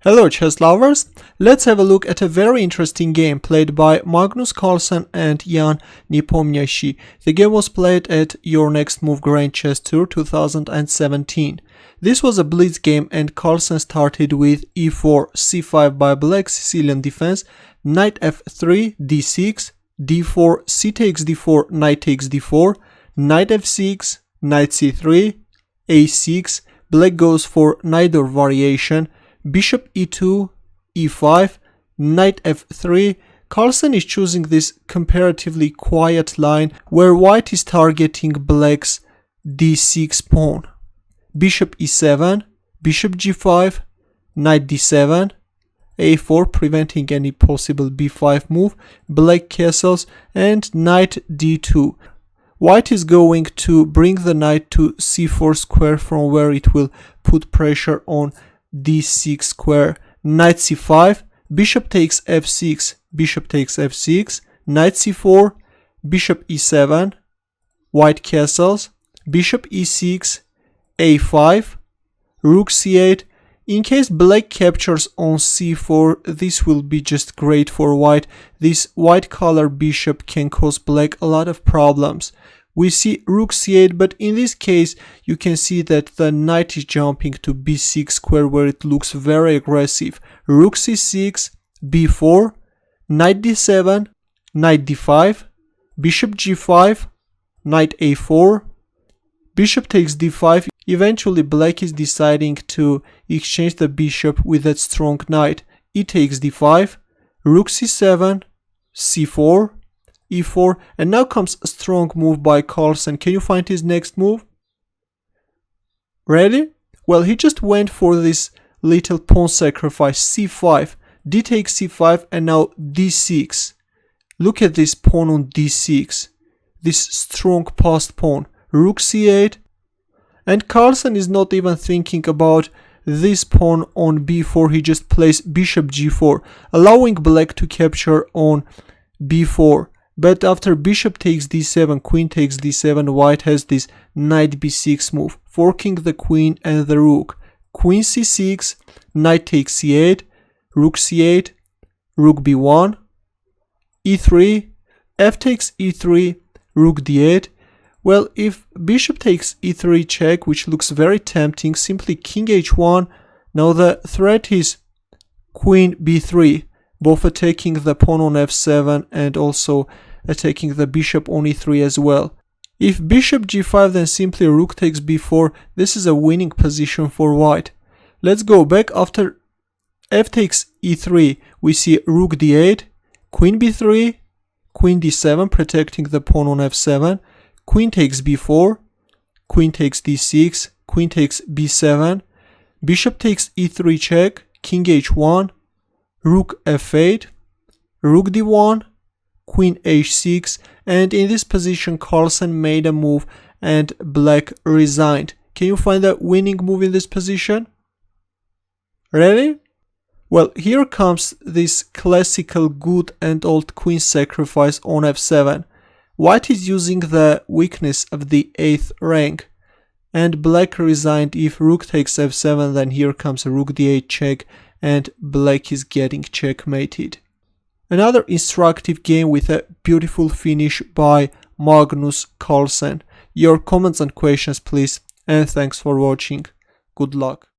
Hello chess lovers, let's have a look at a very interesting game played by Magnus Carlsen and Jan Nepomniachtchi. The game was played at YourNextMove Grand Chess Tour 2017. This was a Blitz game and Carlsen started with e4, c5 by black Sicilian defense, knight f3, d6, d4, c takes d4, knight takes d4, knight f6, knight c3, a6, black goes for Najdorf variation, bishop e2, e5, knight f3. Carlsen is choosing this comparatively quiet line where white is targeting black's d6 pawn. Bishop e7, bishop g5, knight d7, a4 preventing any possible b5 move, black castles, and knight d2. White is going to bring the knight to c4 square from where it will put pressure on d6 square. Knight c5, bishop takes f6, bishop takes f6, knight c4, bishop e7, white castles, bishop e6, a5, rook c8. In case black captures on c4, this will be just great for white. This white color bishop can cause black a lot of problems. We see rook c8, but in this case you can see that the knight is jumping to b6 square where it looks very aggressive. Rook c6, b4, knight d7, knight d5, bishop g5, knight a4, bishop takes d5. Eventually black is deciding to exchange the bishop with that strong knight. E takes d5, rook c7, c4, e4, and now comes a strong move by Carlsen. Can you find his next move? Ready? Well, he just went for this little pawn sacrifice, c5, d takes c5, and now d6. Look at this pawn on d6, this strong passed pawn, rook c8, and Carlsen is not even thinking about this pawn on b4. He just plays bishop g4, allowing black to capture on b4. But after bishop takes d7, queen takes d7, white has this knight b6 move, forking the queen and the rook. Queen c6, knight takes c8, rook c8, rook b1, e3, f takes e3, rook d8. Well, if bishop takes e3 check, which looks very tempting, simply king h1. Now the threat is queen b3, both attacking the pawn on f7 and also attacking the bishop on e3 as well. If bishop g5, then simply rook takes b4. This is a winning position for white. Let's go back. After f takes e3, we see rook d8, queen b3, queen d7, protecting the pawn on f7, queen takes b4, queen takes d6, queen takes b7, bishop takes e3 check, king h1, rook f8, rook d1, queen h6, and in this position Carlsen made a move and black resigned. Can you find a winning move in this position? Ready? Well, here comes this classical good and old queen sacrifice on f7. White is using the weakness of the 8th rank, and black resigned. If rook takes f7, then here comes a rook d8 check, and black is getting checkmated. Another instructive game with a beautiful finish by Magnus Carlsen. Your comments and questions please, and thanks for watching. Good luck.